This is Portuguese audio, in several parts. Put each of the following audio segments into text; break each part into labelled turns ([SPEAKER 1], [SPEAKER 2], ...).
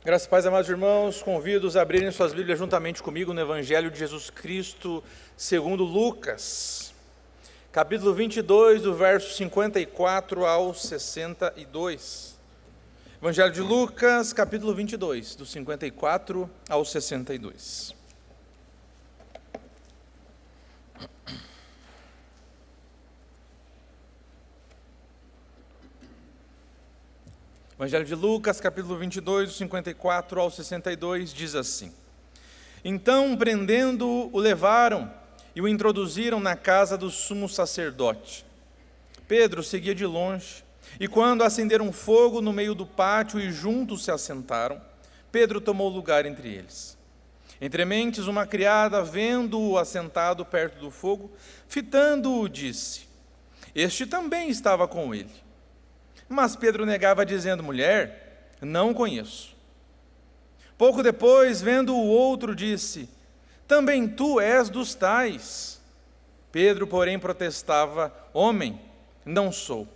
[SPEAKER 1] Graças e paz, amados irmãos, convido-os a abrirem suas Bíblias juntamente comigo no Evangelho de Jesus Cristo, segundo Lucas, capítulo 22, do verso 54 ao 62. Evangelho de Lucas, capítulo 22, do 54 ao 62. Evangelho de Lucas, capítulo 22, do 54 ao 62, diz assim: Então, prendendo-o, o levaram e o introduziram na casa do sumo sacerdote. Pedro seguia de longe, e quando acenderam fogo no meio do pátio e juntos se assentaram, Pedro tomou lugar entre eles. Entrementes, uma criada, vendo-o assentado perto do fogo, fitando-o, disse: Este também estava com ele. Mas Pedro negava, dizendo: Mulher, não o conheço. Pouco depois, vendo o outro, disse: Também tu és dos tais. Pedro, porém, protestava: Homem, não sou.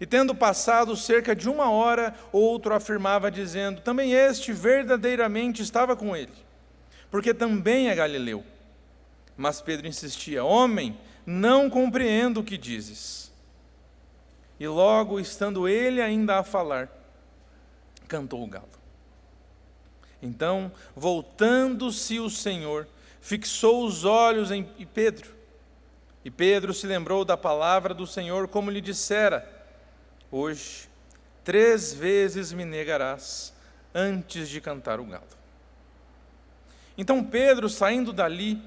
[SPEAKER 1] E tendo passado cerca de 1 hora, outro afirmava, dizendo: Também este verdadeiramente estava com ele, porque também é galileu. Mas Pedro insistia: Homem, não compreendo o que dizes. E logo, estando ele ainda a falar, cantou o galo. Então, voltando-se o Senhor, fixou os olhos em Pedro. E Pedro se lembrou da palavra do Senhor, como lhe dissera: Hoje, 3 vezes me negarás, antes de cantar o galo. Então Pedro, saindo dali,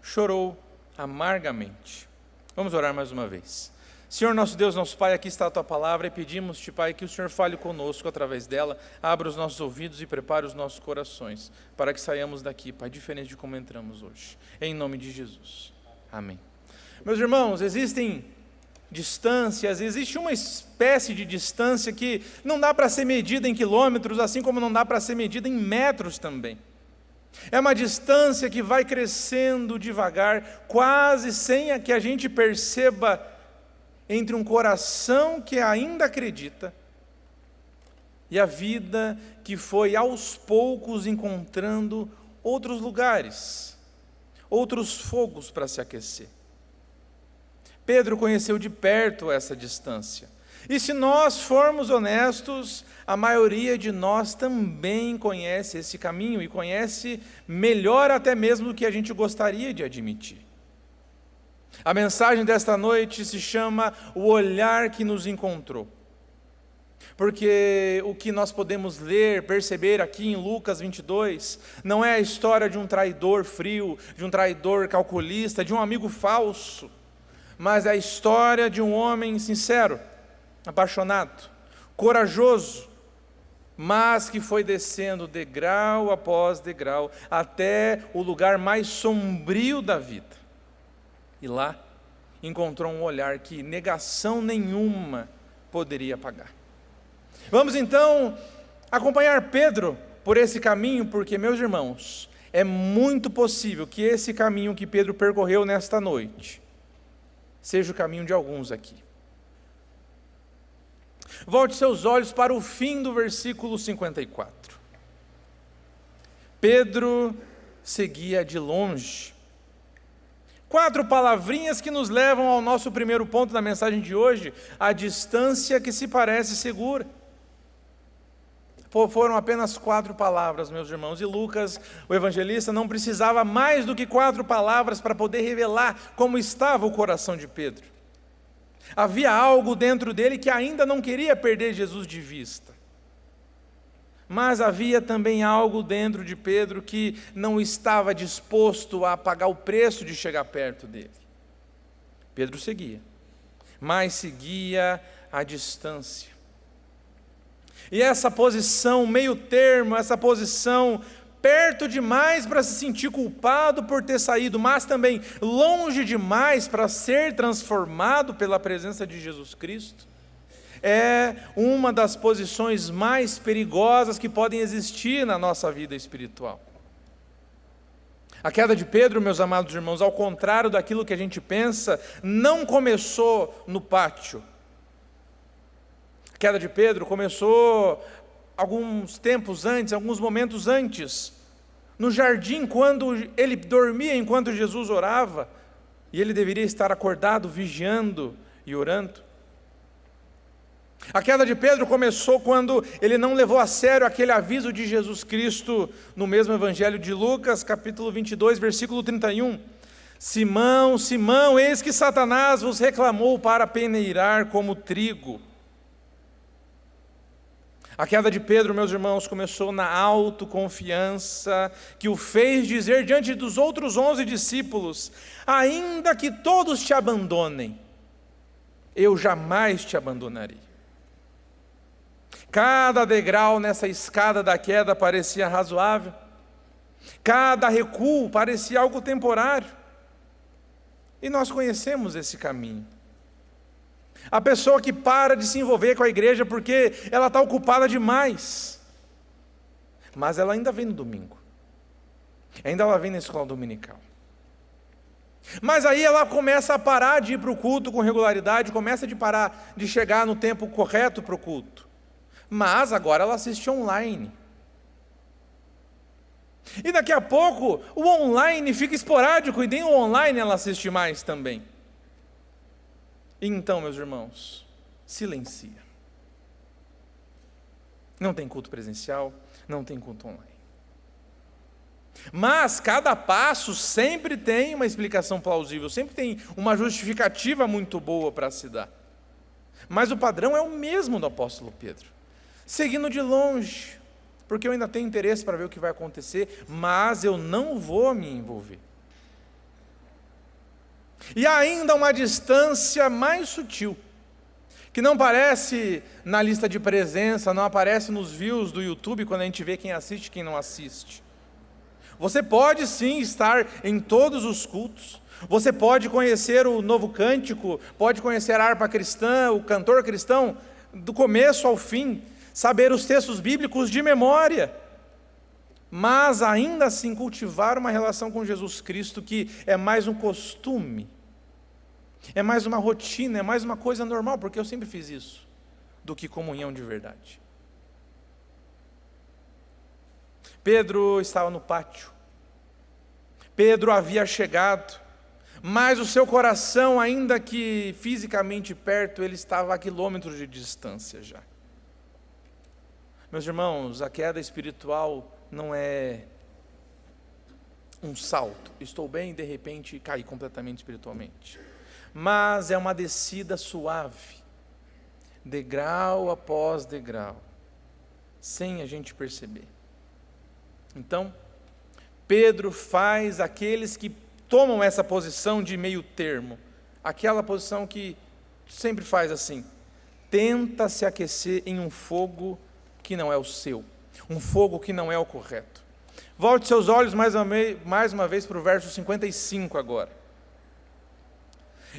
[SPEAKER 1] chorou amargamente. Vamos orar mais uma vez. Senhor nosso Deus, nosso Pai, aqui está a Tua palavra e pedimos-te, Pai, que o Senhor fale conosco através dela, abra os nossos ouvidos e prepare os nossos corações, para que saiamos daqui, Pai, diferente de como entramos hoje. Em nome de Jesus. Amém. Meus irmãos, existem distâncias, existe uma espécie de distância que não dá para ser medida em quilômetros, assim como não dá para ser medida em metros também. É uma distância que vai crescendo devagar, quase sem que a gente perceba, entre um coração que ainda acredita e a vida que foi aos poucos encontrando outros lugares, outros fogos para se aquecer. Pedro conheceu de perto essa distância. E se nós formos honestos, a maioria de nós também conhece esse caminho e conhece melhor até mesmo do que a gente gostaria de admitir. A mensagem desta noite se chama O Olhar que nos Encontrou. Porque o que nós podemos ler, perceber aqui em Lucas 22, não é a história de um traidor frio, de um traidor calculista, de um amigo falso, mas é a história de um homem sincero, apaixonado, corajoso, mas que foi descendo degrau após degrau, até o lugar mais sombrio da vida. E lá encontrou um olhar que negação nenhuma poderia apagar. Vamos então acompanhar Pedro por esse caminho, porque, meus irmãos, é muito possível que esse caminho que Pedro percorreu nesta noite seja o caminho de alguns aqui. Volte seus olhos para o fim do versículo 54. Pedro seguia de longe. 4 palavrinhas que nos levam ao nosso primeiro ponto da mensagem de hoje: a distância que se parece segura. Foram apenas 4 palavras, meus irmãos, e Lucas, o evangelista, não precisava mais do que 4 palavras para poder revelar como estava o coração de Pedro. Havia algo dentro dele que ainda não queria perder Jesus de vista. Mas havia também algo dentro de Pedro que não estava disposto a pagar o preço de chegar perto dele. Pedro seguia, mas seguia à distância. E essa posição meio termo, essa posição perto demais para se sentir culpado por ter saído, mas também longe demais para ser transformado pela presença de Jesus Cristo, é uma das posições mais perigosas que podem existir na nossa vida espiritual. A queda de Pedro, meus amados irmãos, ao contrário daquilo que a gente pensa, não começou no pátio. A queda de Pedro começou alguns tempos antes, alguns momentos antes, no jardim, quando ele dormia enquanto Jesus orava, e ele deveria estar acordado, vigiando e orando. A queda de Pedro começou quando ele não levou a sério aquele aviso de Jesus Cristo no mesmo Evangelho de Lucas, capítulo 22, versículo 31. Simão, Simão, eis que Satanás vos reclamou para peneirar como trigo. A queda de Pedro, meus irmãos, começou na autoconfiança que o fez dizer diante dos outros 11 discípulos: ainda que todos te abandonem, eu jamais te abandonarei. Cada degrau nessa escada da queda parecia razoável, cada recuo parecia algo temporário, e nós conhecemos esse caminho. A pessoa que para de se envolver com a igreja porque ela está ocupada demais, mas ela ainda vem no domingo, ainda ela vem na escola dominical, mas aí ela começa a parar de ir para o culto com regularidade, começa a parar de chegar no tempo correto para o culto, mas agora ela assiste online, e daqui a pouco o online fica esporádico e nem o online ela assiste mais também. E então, meus irmãos, silencia. Não tem culto presencial, não tem culto online. Mas cada passo sempre tem uma explicação plausível, sempre tem uma justificativa muito boa para se dar. Mas o padrão é o mesmo do apóstolo Pedro. Seguindo de longe, porque eu ainda tenho interesse para ver o que vai acontecer, mas eu não vou me envolver. E há ainda uma distância mais sutil, que não aparece na lista de presença, não aparece nos views do YouTube, quando a gente vê quem assiste e quem não assiste. Você pode sim estar em todos os cultos, você pode conhecer o novo cântico, pode conhecer a harpa cristã, o cantor cristão, do começo ao fim, saber os textos bíblicos de memória, mas ainda assim cultivar uma relação com Jesus Cristo que é mais um costume, é mais uma rotina, é mais uma coisa normal, porque eu sempre fiz isso, do que comunhão de verdade. Pedro estava no pátio, Pedro havia chegado, mas o seu coração, ainda que fisicamente perto, ele estava a quilômetros de distância já. Meus irmãos, a queda espiritual não é um salto, estou bem e de repente caí completamente espiritualmente, mas é uma descida suave, degrau após degrau, sem a gente perceber. Então, Pedro faz aqueles que tomam essa posição de meio termo, aquela posição que sempre faz assim, tenta se aquecer em um fogo que não é o seu, um fogo que não é o correto. Volte seus olhos mais uma vez para o verso 55 agora.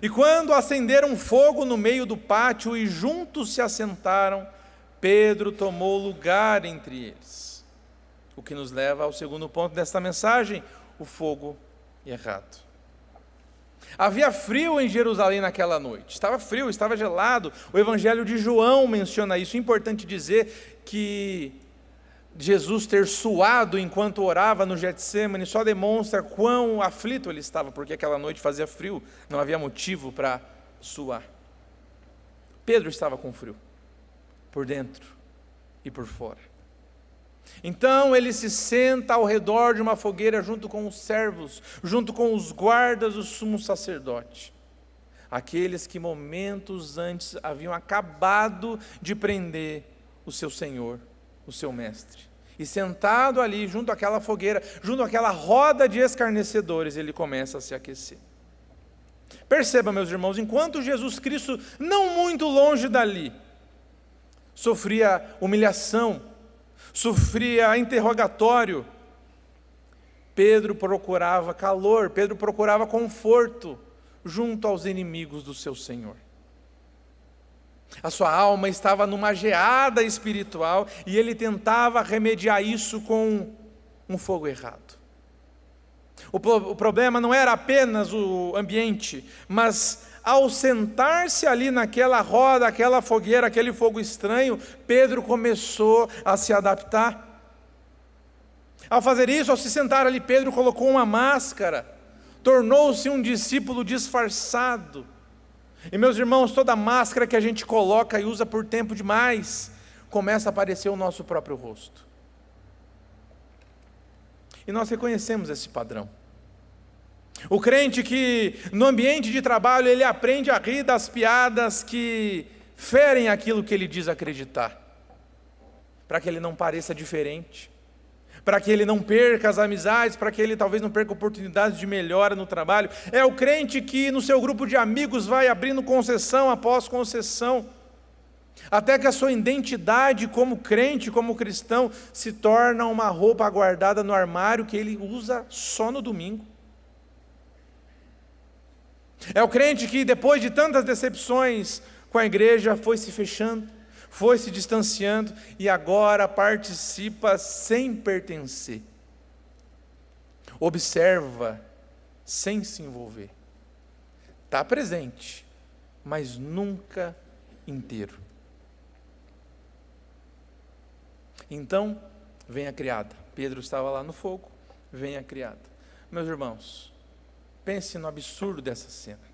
[SPEAKER 1] E quando acenderam fogo no meio do pátio e juntos se assentaram, Pedro tomou lugar entre eles. O que nos leva ao segundo ponto desta mensagem, o fogo errado. Havia frio em Jerusalém naquela noite, estava frio, estava gelado, o Evangelho de João menciona isso. É importante dizer que Jesus ter suado enquanto orava no Getsêmani só demonstra quão aflito ele estava, porque aquela noite fazia frio, não havia motivo para suar. Pedro estava com frio, por dentro e por fora. Então ele se senta ao redor de uma fogueira junto com os servos, junto com os guardas do sumo sacerdote, aqueles que momentos antes haviam acabado de prender o seu senhor, o seu mestre. E sentado ali junto àquela fogueira, junto àquela roda de escarnecedores, ele começa a se aquecer. Perceba, meus irmãos, enquanto Jesus Cristo, não muito longe dali, sofria humilhação, sofria interrogatório, Pedro procurava calor, Pedro procurava conforto junto aos inimigos do seu Senhor. A sua alma estava numa geada espiritual e ele tentava remediar isso com um fogo errado. O problema não era apenas o ambiente, mas ao sentar-se ali naquela roda, aquela fogueira, aquele fogo estranho, Pedro começou a se adaptar. Ao fazer isso, ao se sentar ali, Pedro colocou uma máscara, tornou-se um discípulo disfarçado. E meus irmãos, toda máscara que a gente coloca e usa por tempo demais, começa a aparecer o nosso próprio rosto. E nós reconhecemos esse padrão. O crente que no ambiente de trabalho ele aprende a rir das piadas que ferem aquilo que ele diz acreditar, para que ele não pareça diferente, para que ele não perca as amizades, para que ele talvez não perca oportunidades de melhora no trabalho. É o crente que no seu grupo de amigos vai abrindo concessão após concessão, até que a sua identidade como crente, como cristão, se torna uma roupa guardada no armário que ele usa só no domingo. É o crente que depois de tantas decepções com a igreja foi se fechando, foi se distanciando e agora participa sem pertencer. Observa sem se envolver. Está presente, mas nunca inteiro. Então, vem a criada. Pedro estava lá no fogo, vem a criada. Meus irmãos, pense no absurdo dessa cena.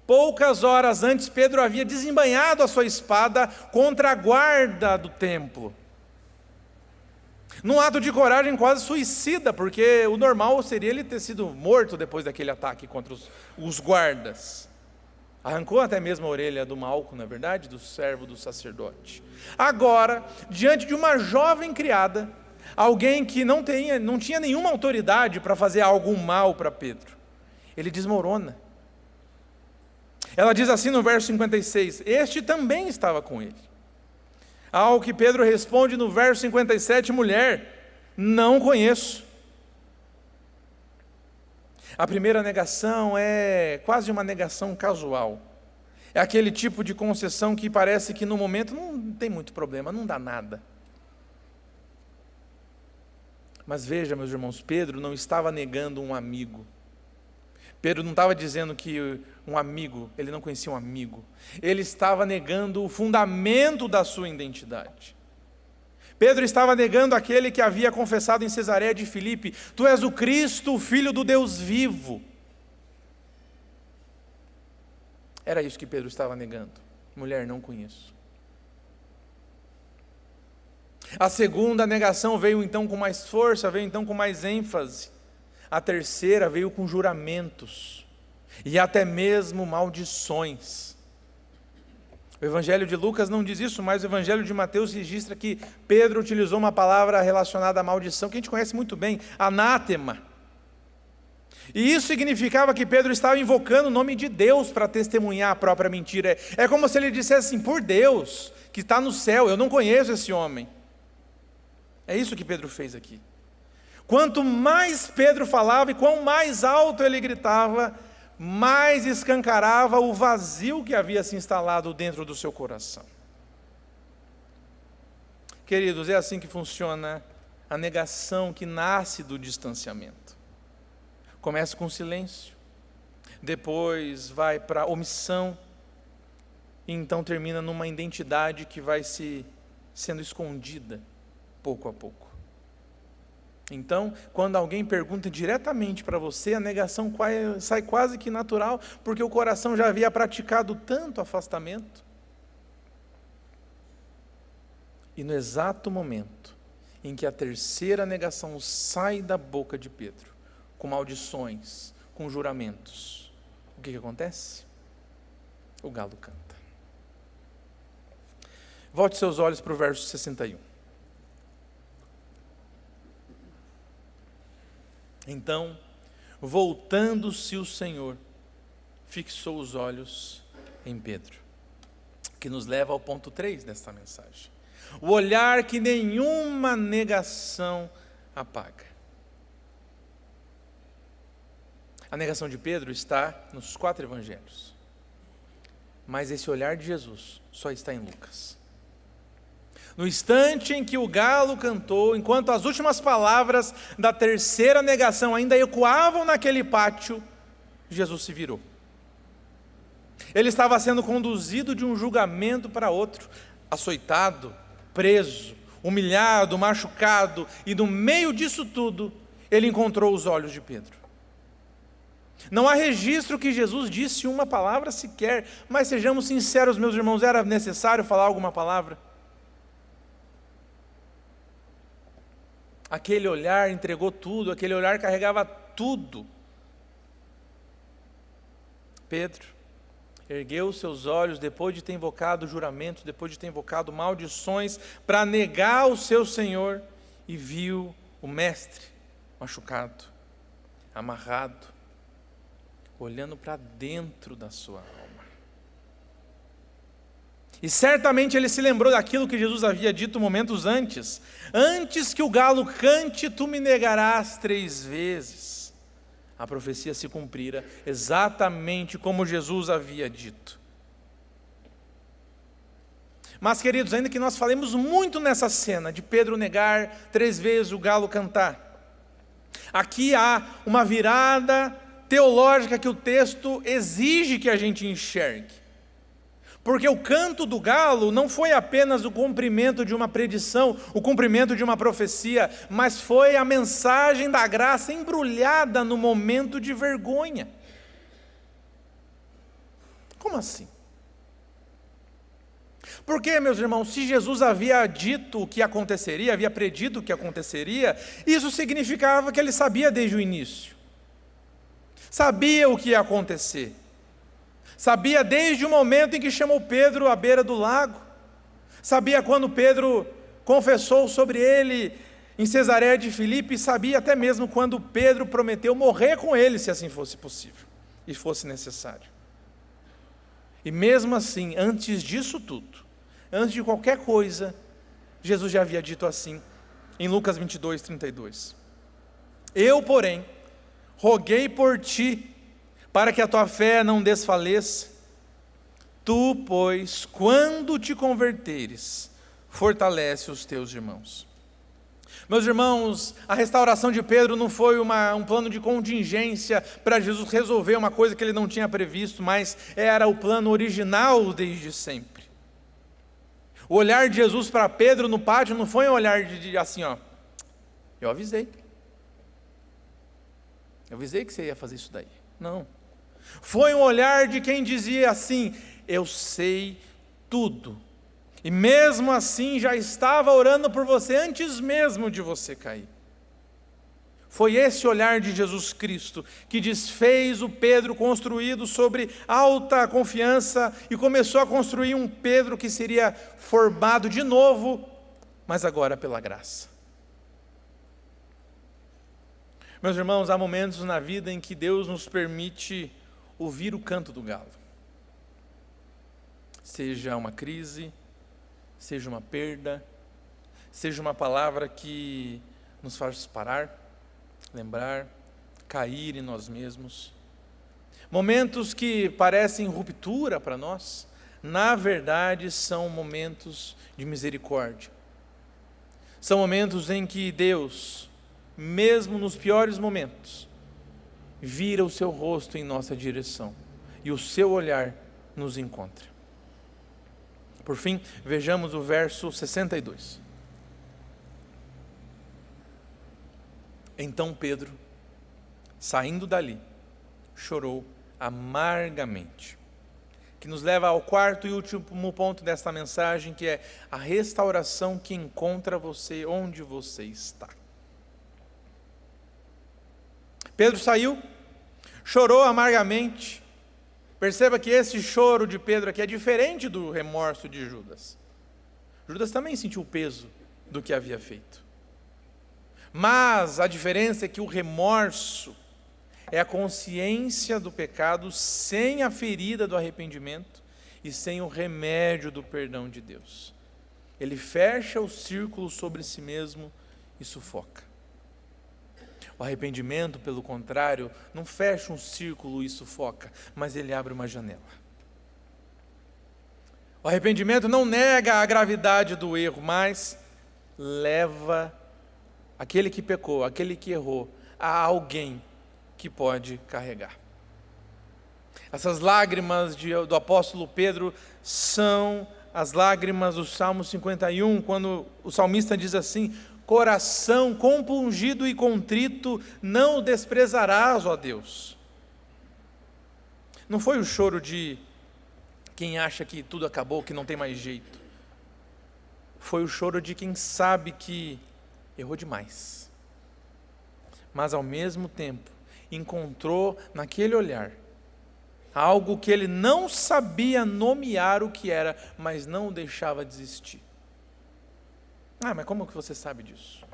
[SPEAKER 1] Poucas horas antes, Pedro havia desembainhado a sua espada contra a guarda do templo. Num ato de coragem quase suicida, porque o normal seria ele ter sido morto depois daquele ataque contra os guardas. Arrancou até mesmo a orelha do Malco, não é verdade? Do servo do sacerdote. Agora, diante de uma jovem criada, alguém que não tinha nenhuma autoridade para fazer algo mal para Pedro, ele desmorona. Ela diz assim no verso 56, este também estava com ele. Ao que Pedro responde no verso 57, mulher, não conheço. A primeira negação é quase uma negação casual. É aquele tipo de concessão que parece que no momento não tem muito problema, não dá nada. Mas veja, meus irmãos, Pedro não estava negando um amigo. Pedro não estava dizendo que um amigo, ele não conhecia um amigo. Ele estava negando o fundamento da sua identidade. Pedro estava negando aquele que havia confessado em Cesareia de Filipe: tu és o Cristo, o Filho do Deus vivo. Era isso que Pedro estava negando. Mulher, não conheço. A segunda negação veio então com mais força, veio então com mais ênfase. A terceira veio com juramentos e até mesmo maldições. O Evangelho de Lucas não diz isso, mas o Evangelho de Mateus registra que Pedro utilizou uma palavra relacionada à maldição, que a gente conhece muito bem, anátema. E isso significava que Pedro estava invocando o nome de Deus para testemunhar a própria mentira. É como se ele dissesse assim: por Deus, que está no céu, eu não conheço esse homem. É isso que Pedro fez aqui. Quanto mais Pedro falava e quão mais alto ele gritava, mais escancarava o vazio que havia se instalado dentro do seu coração. Queridos, é assim que funciona a negação que nasce do distanciamento. Começa com silêncio, depois vai para omissão, e então termina numa identidade que vai sendo escondida pouco a pouco. Então, quando alguém pergunta diretamente para você, a negação sai quase que natural, porque o coração já havia praticado tanto afastamento. E no exato momento em que a terceira negação sai da boca de Pedro, com maldições, com juramentos, o que acontece? O galo canta. Volte seus olhos para o verso 61. Então, voltando-se o Senhor, fixou os olhos em Pedro, que nos leva ao ponto 3 desta mensagem. O olhar que nenhuma negação apaga. A negação de Pedro está nos 4 evangelhos, mas esse olhar de Jesus só está em Lucas. No instante em que o galo cantou, enquanto as últimas palavras da terceira negação ainda ecoavam naquele pátio, Jesus se virou. Ele estava sendo conduzido de um julgamento para outro, açoitado, preso, humilhado, machucado, e no meio disso tudo, ele encontrou os olhos de Pedro. Não há registro que Jesus disse uma palavra sequer, mas sejamos sinceros, meus irmãos, era necessário falar alguma palavra? Aquele olhar entregou tudo, aquele olhar carregava tudo. Pedro ergueu seus olhos depois de ter invocado juramentos, depois de ter invocado maldições, para negar o seu Senhor, e viu o Mestre machucado, amarrado, olhando para dentro da sua alma. E certamente ele se lembrou daquilo que Jesus havia dito momentos antes: antes que o galo cante, tu me negarás 3 vezes. A profecia se cumprira exatamente como Jesus havia dito. Mas, queridos, ainda que nós falemos muito nessa cena de Pedro negar 3 vezes, o galo cantar, aqui há uma virada teológica que o texto exige que a gente enxergue. Porque o canto do galo não foi apenas o cumprimento de uma predição, o cumprimento de uma profecia, mas foi a mensagem da graça embrulhada no momento de vergonha. Como assim? Porque, meus irmãos, se Jesus havia dito o que aconteceria, havia predito o que aconteceria, isso significava que ele sabia desde o início. Sabia o que ia acontecer. Sabia desde o momento em que chamou Pedro à beira do lago. Sabia quando Pedro confessou sobre ele em Cesareia de Filipe. Sabia até mesmo quando Pedro prometeu morrer com ele, se assim fosse possível e fosse necessário. E mesmo assim, antes disso tudo, antes de qualquer coisa, Jesus já havia dito assim, em Lucas 22, 32. Eu, porém, roguei por ti, para que a tua fé não desfaleça. Tu, pois, quando te converteres, fortalece os teus irmãos. Meus irmãos, a restauração de Pedro não foi um plano de contingência para Jesus resolver uma coisa que ele não tinha previsto, mas era o plano original desde sempre. O olhar de Jesus para Pedro no pátio não foi um olhar de assim, ó, eu avisei. Eu avisei que você ia fazer isso daí. Não. Foi um olhar de quem dizia assim: eu sei tudo, e mesmo assim já estava orando por você antes mesmo de você cair. Foi esse olhar de Jesus Cristo que desfez o Pedro construído sobre alta confiança e começou a construir um Pedro que seria formado de novo, mas agora pela graça. Meus irmãos, há momentos na vida em que Deus nos permite ouvir o canto do galo. Seja uma crise, seja uma perda, seja uma palavra que nos faz parar, lembrar, cair em nós mesmos. Momentos que parecem ruptura para nós, na verdade são momentos de misericórdia. São momentos em que Deus, mesmo nos piores momentos, vira o seu rosto em nossa direção e o seu olhar nos encontra. Por fim, vejamos o verso 62. Então Pedro, saindo dali, chorou amargamente. Que nos leva ao quarto e último ponto desta mensagem, que é a restauração que encontra você onde você está. Pedro saiu, chorou amargamente. Perceba que esse choro de Pedro aqui é diferente do remorso de Judas. Judas também sentiu o peso do que havia feito. Mas a diferença é que o remorso é a consciência do pecado sem a ferida do arrependimento e sem o remédio do perdão de Deus. Ele fecha o círculo sobre si mesmo e sufoca. O arrependimento, pelo contrário, não fecha um círculo e sufoca, mas ele abre uma janela. O arrependimento não nega a gravidade do erro, mas leva aquele que pecou, aquele que errou, a alguém que pode carregar. Essas lágrimas do apóstolo Pedro são as lágrimas do Salmo 51, quando o salmista diz assim: coração compungido e contrito não o desprezarás, ó Deus. Não foi o choro de quem acha que tudo acabou, que não tem mais jeito. Foi o choro de quem sabe que errou demais, mas ao mesmo tempo encontrou naquele olhar algo que ele não sabia nomear o que era, mas não o deixava desistir. Mas como que você sabe disso?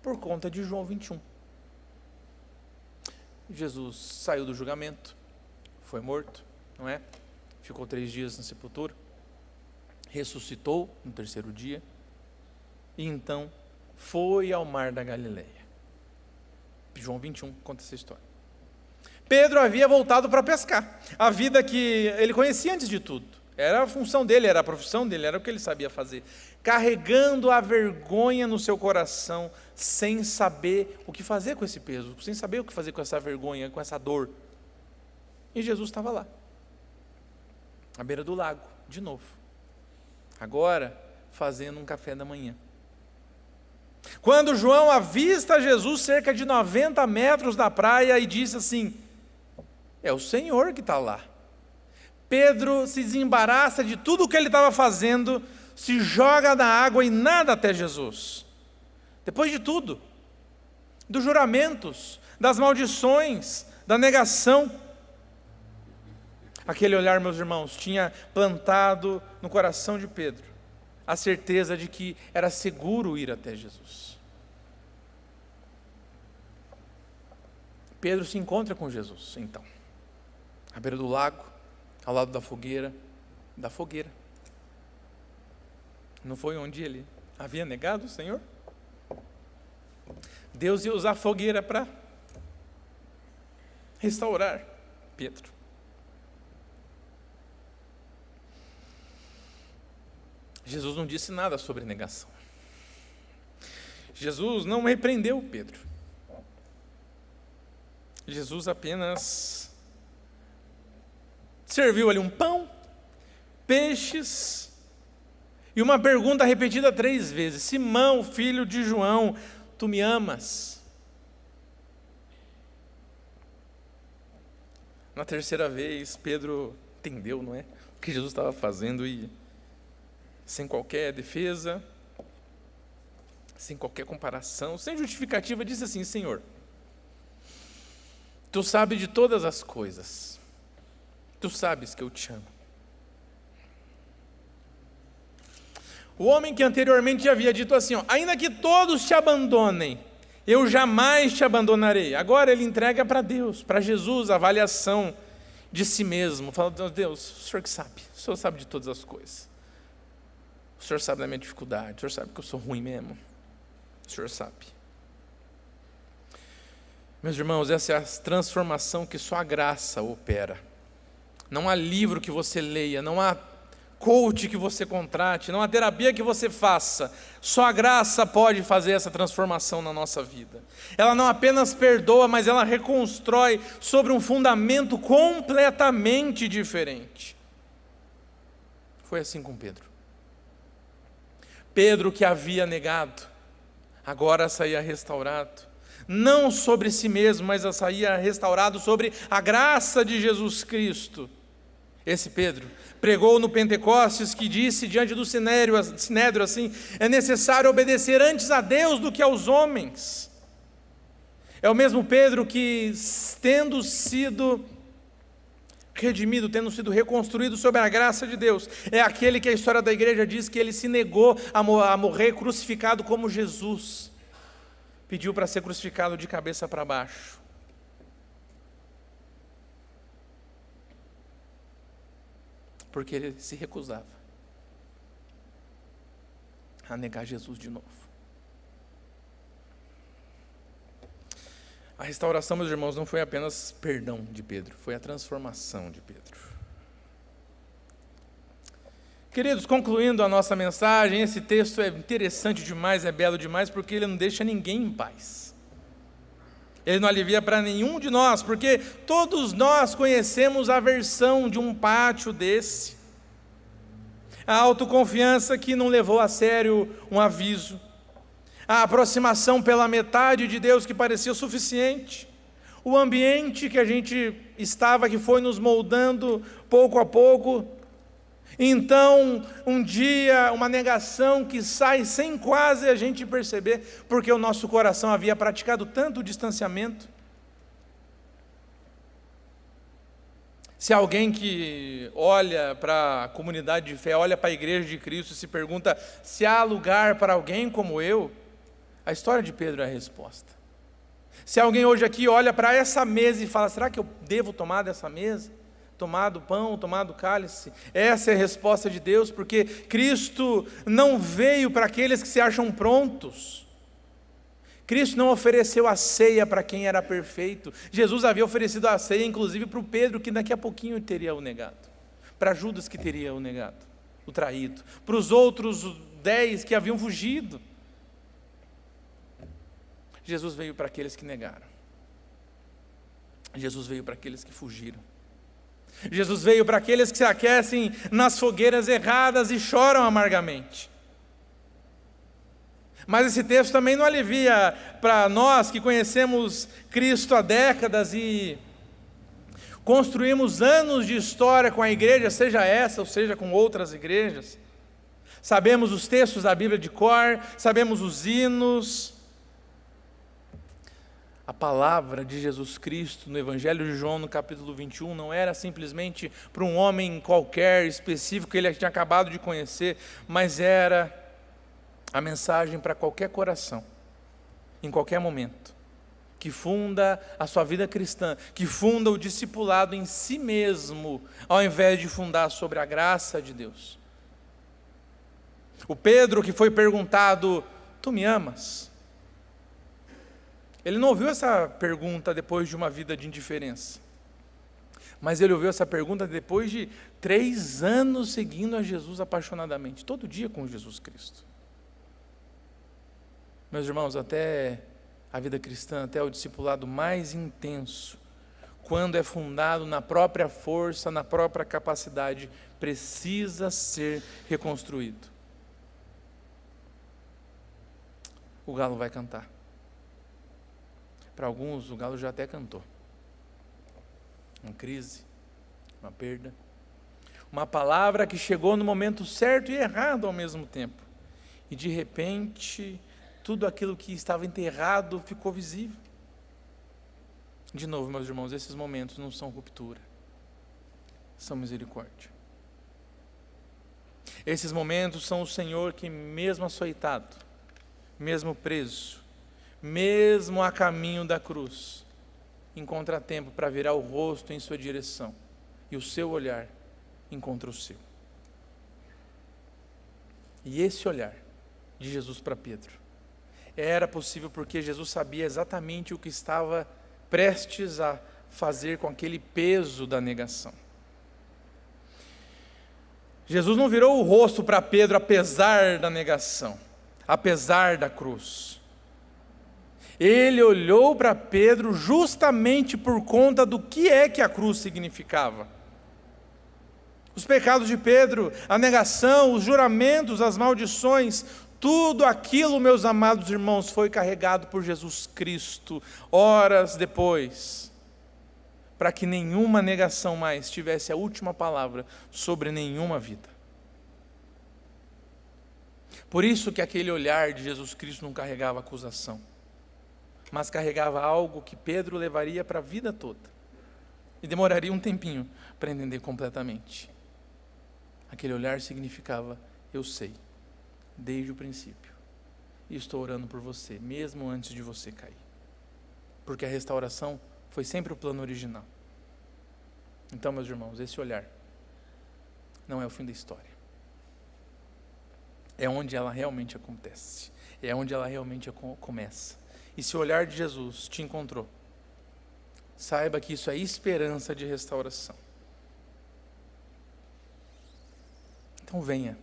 [SPEAKER 1] Por conta de João 21. Jesus saiu do julgamento, foi morto, não é? Ficou 3 dias na sepultura, ressuscitou no 3º dia, e então foi ao mar da Galileia. João 21 conta essa história. Pedro havia voltado para pescar, a vida que ele conhecia antes de tudo. Era a função dele, era a profissão dele, era o que ele sabia fazer. Carregando a vergonha no seu coração, sem saber o que fazer com esse peso, sem saber o que fazer com essa vergonha, com essa dor. E Jesus estava lá, à beira do lago, de novo. Agora, fazendo um café da manhã. Quando João avista Jesus cerca de 90 metros da praia e disse assim: é o Senhor que está lá. Pedro se desembaraça de tudo o que ele estava fazendo, se joga na água e nada até Jesus. Depois de tudo, dos juramentos, das maldições, da negação, aquele olhar, meus irmãos, tinha plantado no coração de Pedro a certeza de que era seguro ir até Jesus. Pedro se encontra com Jesus, então, à beira do lago, ao lado da fogueira. Não foi onde ele havia negado o Senhor? Deus ia usar a fogueira para restaurar Pedro. Jesus não disse nada sobre negação. Jesus não repreendeu Pedro. Jesus apenas serviu ali um pão, peixes e uma pergunta repetida 3 vezes: Simão, filho de João, tu me amas? Na 3ª vez, Pedro entendeu, não é? O que Jesus estava fazendo e, sem qualquer defesa, sem qualquer comparação, sem justificativa, disse assim: Senhor, tu sabes de todas as coisas, tu sabes que eu te amo. O homem que anteriormente havia dito assim: ainda que todos te abandonem, eu jamais te abandonarei. Agora ele entrega para Deus, para Jesus, a avaliação de si mesmo, falando: Deus, o Senhor que sabe, o Senhor sabe de todas as coisas. O Senhor sabe da minha dificuldade, o Senhor sabe que eu sou ruim mesmo. O Senhor sabe. Meus irmãos, essa é a transformação que só a graça opera. Não há livro que você leia, não há coach que você contrate, não há terapia que você faça. Só a graça pode fazer essa transformação na nossa vida. Ela não apenas perdoa, mas ela reconstrói sobre um fundamento completamente diferente. Foi assim com Pedro. Pedro, que havia negado, agora saía restaurado, não sobre si mesmo, mas saía restaurado sobre a graça de Jesus Cristo. Esse Pedro pregou no Pentecostes, que disse diante do Sinédrio assim: é necessário obedecer antes a Deus do que aos homens. É o mesmo Pedro que, tendo sido redimido, tendo sido reconstruído sob a graça de Deus, é aquele que a história da igreja diz que ele se negou a morrer crucificado como Jesus. Pediu para ser crucificado de cabeça para baixo. Porque ele se recusava a negar Jesus de novo. A restauração, meus irmãos, não foi apenas perdão de Pedro, foi a transformação de Pedro. Queridos, concluindo a nossa mensagem, esse texto é interessante demais, é belo demais, porque ele não deixa ninguém em paz. Ele não alivia para nenhum de nós, porque todos nós conhecemos a versão de um pátio desse. A autoconfiança que não levou a sério um aviso. A aproximação pela metade de Deus que parecia o suficiente. O ambiente que a gente estava, que foi nos moldando pouco a pouco. Então, um dia, uma negação que sai sem quase a gente perceber, porque o nosso coração havia praticado tanto distanciamento. Se alguém que olha para a comunidade de fé, olha para a igreja de Cristo e se pergunta se há lugar para alguém como eu, a história de Pedro é a resposta. Se alguém hoje aqui olha para essa mesa e fala, será que eu devo tomar dessa mesa? Tomar do pão, tomar do cálice? Essa é a resposta de Deus, porque Cristo não veio para aqueles que se acham prontos. Cristo não ofereceu a ceia para quem era perfeito. Jesus havia oferecido a ceia, inclusive, para o Pedro, que daqui a pouquinho teria o negado. Para Judas, que teria o negado, o traído. Para os outros 10 que haviam fugido. Jesus veio para aqueles que negaram. Jesus veio para aqueles que fugiram. Jesus veio para aqueles que se aquecem nas fogueiras erradas e choram amargamente. Mas esse texto também não alivia para nós que conhecemos Cristo há décadas e construímos anos de história com a igreja, seja essa ou seja com outras igrejas. Sabemos os textos da Bíblia de cor, sabemos os hinos. A palavra de Jesus Cristo no Evangelho de João, no capítulo 21, não era simplesmente para um homem qualquer específico que ele tinha acabado de conhecer, mas era a mensagem para qualquer coração, em qualquer momento, que funda a sua vida cristã, que funda o discipulado em si mesmo, ao invés de fundar sobre a graça de Deus. O Pedro que foi perguntado, tu me amas? Ele não ouviu essa pergunta depois de uma vida de indiferença, mas ele ouviu essa pergunta depois de 3 anos seguindo a Jesus apaixonadamente, todo dia com Jesus Cristo. Meus irmãos, até a vida cristã, até o discipulado mais intenso, quando é fundado na própria força, na própria capacidade, precisa ser reconstruído. O galo vai cantar. Para alguns, o galo já até cantou. Uma crise, uma perda, uma palavra que chegou no momento certo e errado ao mesmo tempo. E de repente, tudo aquilo que estava enterrado ficou visível. De novo, meus irmãos, esses momentos não são ruptura, são misericórdia. Esses momentos são o Senhor que, mesmo açoitado, mesmo preso, mesmo a caminho da cruz, encontra tempo para virar o rosto em sua direção, e o seu olhar encontra o seu. E esse olhar de Jesus para Pedro era possível porque Jesus sabia exatamente o que estava prestes a fazer com aquele peso da negação. Jesus não virou o rosto para Pedro apesar da negação, apesar da cruz. Ele olhou para Pedro justamente por conta do que é que a cruz significava. Os pecados de Pedro, a negação, os juramentos, as maldições, tudo aquilo, meus amados irmãos, foi carregado por Jesus Cristo, horas depois, para que nenhuma negação mais tivesse a última palavra sobre nenhuma vida. Por isso que aquele olhar de Jesus Cristo não carregava acusação, mas carregava algo que Pedro levaria para a vida toda, e demoraria um tempinho para entender completamente. Aquele olhar significava, eu sei, desde o princípio, e estou orando por você, mesmo antes de você cair, porque a restauração foi sempre o plano original. Então, meus irmãos, esse olhar não é o fim da história, é onde ela realmente acontece, é onde ela realmente começa. E se o olhar de Jesus te encontrou, saiba que isso é esperança de restauração. Então venha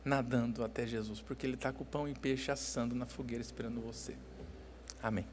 [SPEAKER 1] nadando até Jesus, porque Ele está com o pão e peixe assando na fogueira esperando você. Amém.